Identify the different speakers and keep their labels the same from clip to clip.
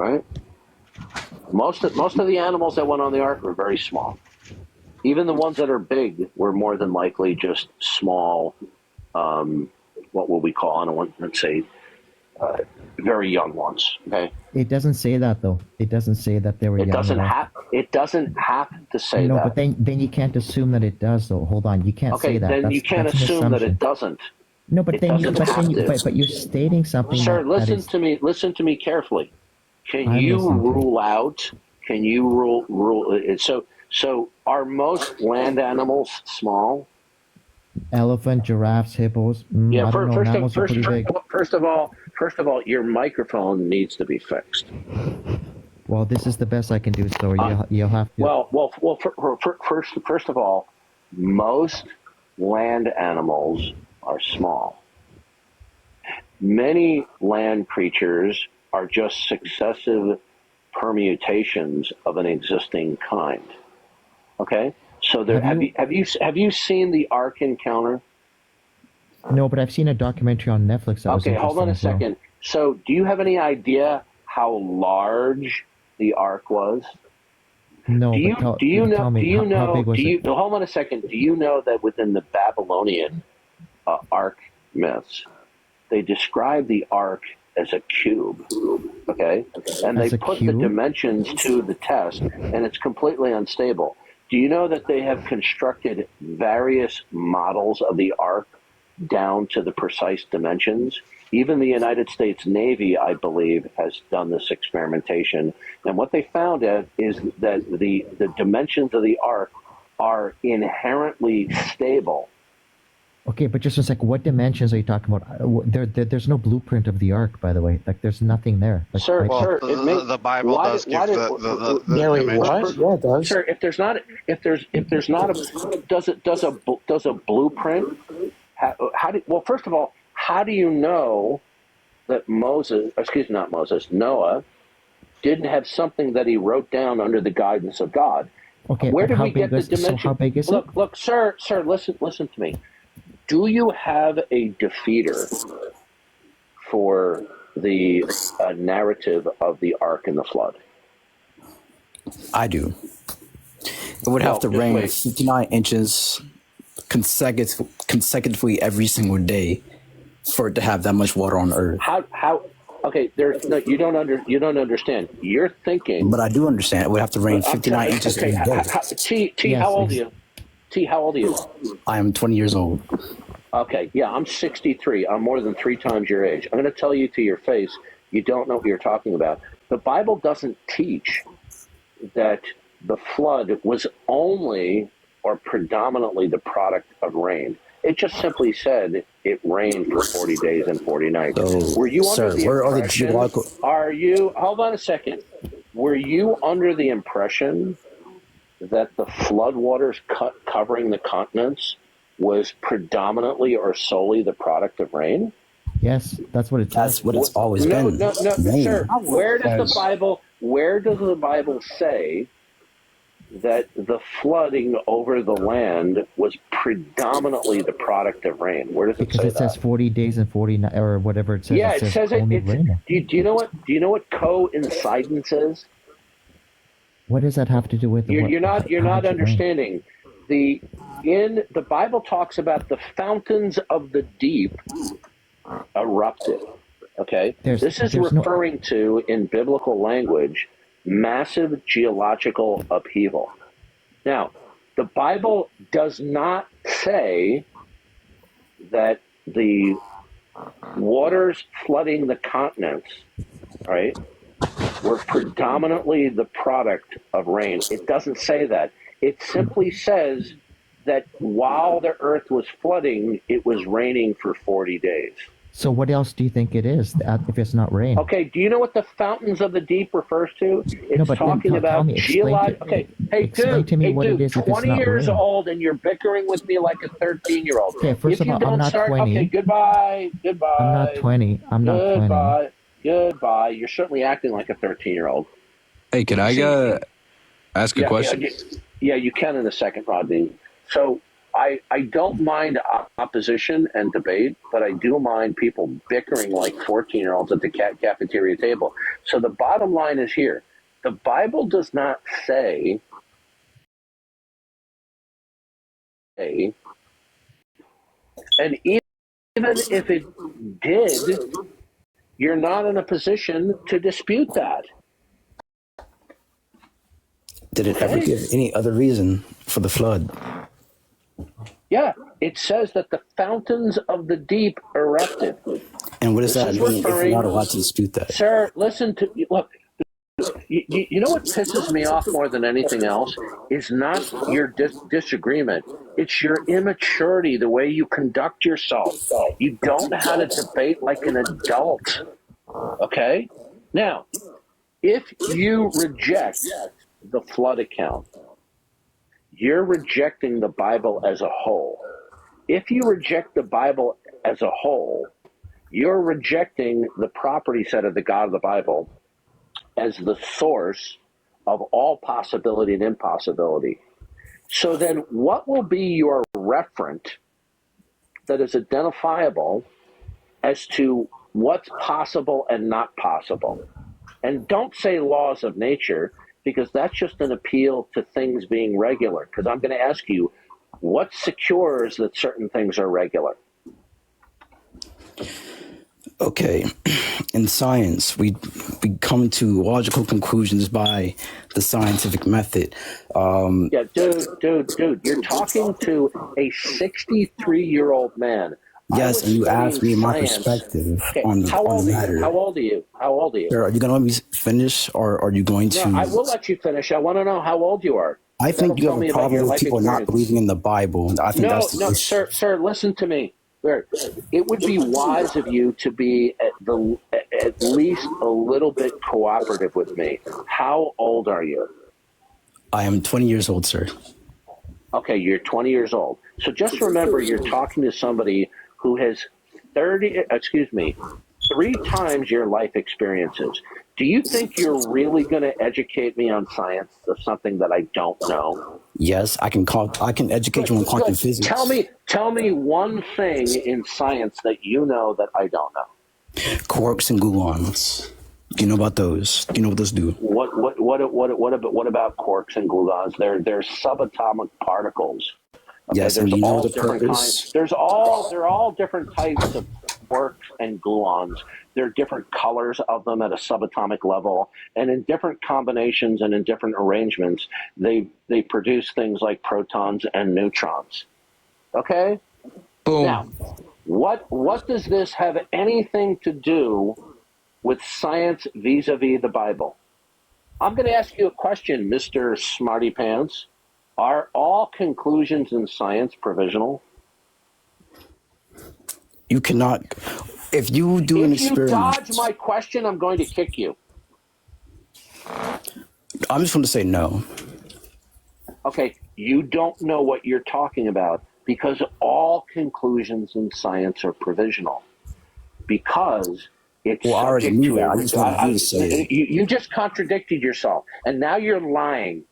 Speaker 1: right? Most of the animals that went on the ark were very small. Even the ones that are big were more than likely just small. What will we call? I don't want to say very young ones. Okay.
Speaker 2: It doesn't say that though. It doesn't say that they were young.
Speaker 1: It doesn't have to say
Speaker 2: no,
Speaker 1: that.
Speaker 2: But then you can't assume that it does though. Hold on, you can't say that.
Speaker 1: Then you can't assume that it doesn't.
Speaker 2: No, but then you're stating something.
Speaker 1: Sir, listen to me. Listen to me carefully. Can you rule out? Can you rule it? So are most land animals small?
Speaker 2: Elephant, giraffes, hippos.
Speaker 1: Yeah. First of all, your microphone needs to be fixed.
Speaker 2: Well, this is the best I can do, so you'll have to.
Speaker 1: Well. First of all, most land animals are small. Many land creatures are just successive permutations of an existing kind. Okay, so there. Have you seen the Ark Encounter?
Speaker 2: No, but I've seen a documentary on Netflix.
Speaker 1: Okay, hold on a second. So, do you have any idea how large the Ark was?
Speaker 2: No.
Speaker 1: Hold on a second. Do you know that within the Babylonian Ark myths, they describe the Ark as a cube? Okay, and they put the dimensions to the test, and it's completely unstable. Do you know that they have constructed various models of the Ark down to the precise dimensions? Even the United States Navy, I believe, has done this experimentation. And what they found is that the dimensions of the Ark are inherently stable.
Speaker 2: Okay, but just a second. What dimensions are you talking about? There's no blueprint of the Ark, by the way. Like, there's nothing there. Like,
Speaker 1: sir,
Speaker 3: the Bible does give the dimensions.
Speaker 4: Yeah, it does.
Speaker 1: Sir, if there's not does a blueprint? First of all, how do you know that Noah didn't have something that he wrote down under the guidance of God?
Speaker 2: Okay,
Speaker 1: where did we get the dimension?
Speaker 2: So how big is it?
Speaker 1: Look, sir, listen to me. Do you have a defeater for the narrative of the Ark and the flood?
Speaker 4: I do. It would have to rain 59 inches consecutively every single day for it to have that much water on Earth.
Speaker 1: How? Okay, you don't understand. You're thinking.
Speaker 4: But I do understand. It would have to rain 59 inches every day.
Speaker 1: T, how old are you? T, how old are you?
Speaker 4: I am 20 years old.
Speaker 1: Okay, yeah, I'm 63. I'm more than 3 times your age. I'm going to tell you to your face, you don't know what you're talking about. The Bible doesn't teach that the flood was only or predominantly the product of rain. It just simply said it rained for 40 days and 40 nights.
Speaker 4: So,
Speaker 1: were you
Speaker 4: sir,
Speaker 1: under the
Speaker 4: where
Speaker 1: impression,
Speaker 4: are the geological...
Speaker 1: hold on a second. Were you under the impression that the flood waters covering the continents was predominantly or solely the product of rain?
Speaker 2: Yes, that's what it says.
Speaker 4: That's what it's always been.
Speaker 1: No, sir. Where does the Bible say that the flooding over the land was predominantly the product of rain? Where does it say that?
Speaker 2: Because it says 40 days and 40 nights, or whatever it says.
Speaker 1: Yeah, it says it.
Speaker 2: Rain.
Speaker 1: Do you know what coincidence is?
Speaker 2: What does that have to do with?
Speaker 1: You're not understanding. The Bible talks about the fountains of the deep erupted. Okay, this is referring to, in biblical language, massive geological upheaval. Now, the Bible does not say that the waters flooding the continents, right, were predominantly the product of rain. It doesn't say that. It simply says that while the earth was flooding, it was raining for 40 days.
Speaker 2: So what else do you think it is if it's not rain?
Speaker 1: Okay, do you know what the fountains of the deep refers to? It's talking about geological... Okay, hey, dude, 20 years old and you're bickering with me like a 13-year-old.
Speaker 2: Okay, first of all, I'm not 20.
Speaker 1: Okay, goodbye.
Speaker 2: I'm not 20. I'm not 20.
Speaker 1: Goodbye. You're certainly acting like a 13-year-old.
Speaker 5: Hey, can I ask a question?
Speaker 1: Yeah, you can in a second, Rodney. So I don't mind opposition and debate, but I do mind people bickering like 14-year-olds at the cafeteria table. So the bottom line is here. The Bible does not say, and even if it did, you're not in a position to dispute that.
Speaker 4: Did it ever give any other reason for the flood?
Speaker 1: Yeah, it says that the fountains of the deep erupted.
Speaker 4: And what does that mean if you're not allowed to dispute that?
Speaker 1: Sir, listen to look. You know what pisses me off more than anything else is not your disagreement. It's your immaturity, the way you conduct yourself. You don't know how to debate like an adult. Okay? Now, if you reject the flood account, you're rejecting the Bible as a whole. If you reject the Bible as a whole, you're rejecting the property set of the God of the Bible as the source of all possibility and impossibility. So then what will be your referent that is identifiable as to what's possible and not possible? And don't say laws of nature, because that's just an appeal to things being regular. Because I'm going to ask you, what secures that certain things are regular?
Speaker 4: Okay, in science, we come to logical conclusions by the scientific method.
Speaker 1: Yeah, dude, you're talking to a 63-year-old man.
Speaker 4: Yes, and you asked me my perspective on the matter.
Speaker 1: How old are you?
Speaker 4: Sir, are you going to let me finish, or are you going to...
Speaker 1: No, I will let you finish. I want to know how old you are.
Speaker 4: I think you have a problem with people not believing in the Bible. I think that's the issue.
Speaker 1: Sir, listen to me. It would be wise of you to be at least a little bit cooperative with me. How old are you?
Speaker 4: I am 20 years old, sir.
Speaker 1: Okay, you're 20 years old. So just remember, you're talking to somebody who has 3 times your life experiences. Do you think you're really going to educate me on science of something that I don't know?
Speaker 4: Yes, I can educate you on quantum physics.
Speaker 1: Tell me one thing in science that you know that I don't know.
Speaker 4: Quarks and gluons. Do you know about those? Do you know what those do?
Speaker 1: What about quarks and gluons? They're subatomic particles. Okay,
Speaker 4: yes, and do you know the purpose?
Speaker 1: They're all different types of quarks and gluons. There are different colors of them at a subatomic level, and in different combinations and in different arrangements, they produce things like protons and neutrons. Okay?
Speaker 5: Boom.
Speaker 1: Now, what does this have anything to do with science vis-a-vis the Bible? I'm going to ask you a question, Mr. Smarty Pants. Are all conclusions in science provisional?
Speaker 4: You cannot... If you do an experiment...
Speaker 1: If you dodge my question, I'm going to kick you.
Speaker 4: I'm just going to say no.
Speaker 1: Okay, you don't know what you're talking about because all conclusions in science are provisional. Because it's
Speaker 4: I already knew that. I just wanted you to say it.
Speaker 1: You just contradicted yourself, and now you're lying.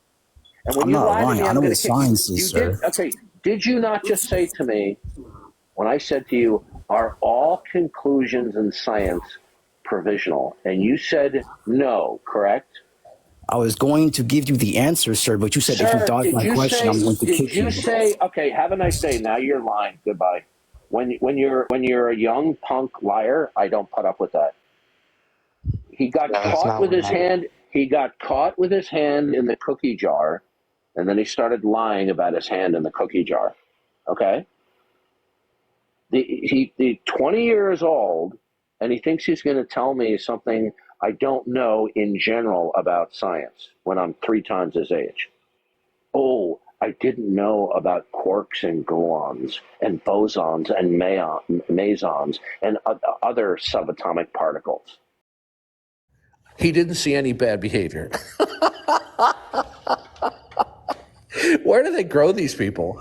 Speaker 1: And when
Speaker 4: I'm not lying. I know what science is, sir.
Speaker 1: Okay, did you not just say to me, when I said to you, are all conclusions in science provisional? And you said no, correct?
Speaker 4: I was going to give you the answer, sir, but you said, sir, if you dodge my question, I'm going to kick you.
Speaker 1: Did you say, okay, have a nice day, now you're lying, goodbye. When you're a young punk liar, I don't put up with that. He got caught with his hand in the cookie jar, and then he started lying about his hand in the cookie jar. Okay? He's 20 years old, and he thinks he's going to tell me something I don't know in general about science when I'm 3 times his age. Oh, I didn't know about quarks and gluons and bosons and mesons and other subatomic particles. He didn't see any bad behavior. Where do they grow these people?